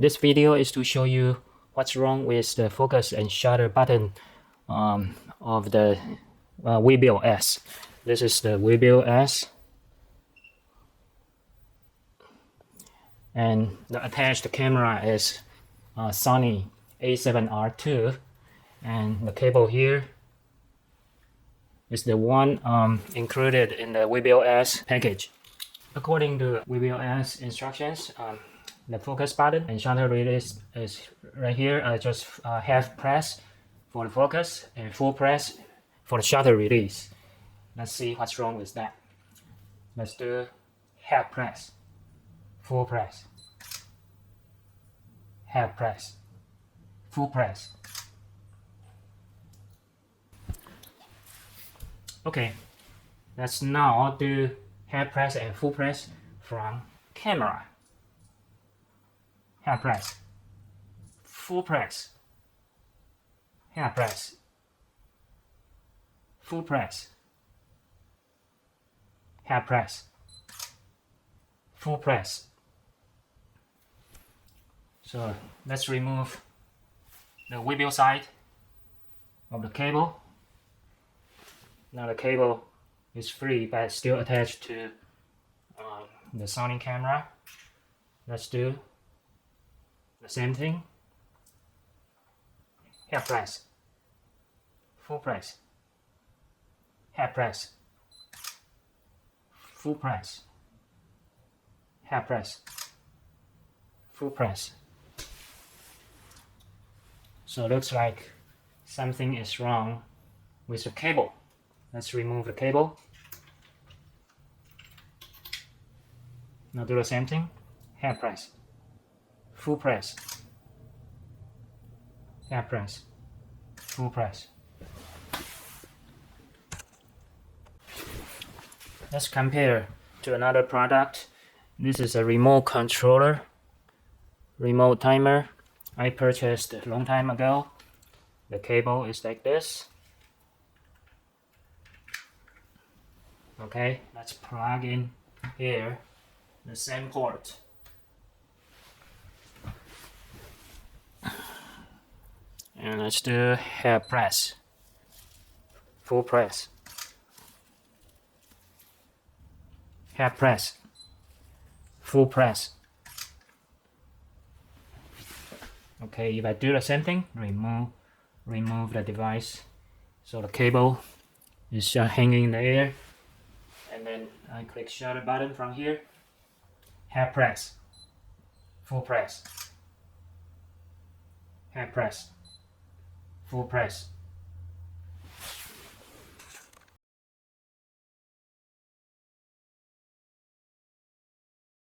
This video is to show you what's wrong with the focus and shutter button of the Weebill S. This is the Weebill S, and the attached camera is Sony A7R II, and the cable here is the one included in the Weebill S package. According to Weebill S instructions, the focus button and shutter release is right here. Just half press for the focus and full press for the shutter release. Let's see what's wrong with that. Let's do half press, full press, half press, full press. Okay, let's now do half press and full press from camera. Half press, full press, half press, full press, half press, full press. So let's remove the Weebill side of the cable. Now the cable is free but still attached to the Sony camera. Let's do the same thing. Half press, full press, half press, full press, half press, full press. So it looks like something is wrong with the cable. Let's remove the cable. Now do the same thing. Half press, full press, half press, full press. Let's compare to another product. This is a remote controller, remote timer. I purchased a long time ago. The cable is like this. Okay, let's plug in here the same port. And let's do half press, full press, half press, full press. Okay, if I do the same thing, remove the device, so the cable is hanging in the air, and then I click shutter button from here. Half press, full press, half press, full press.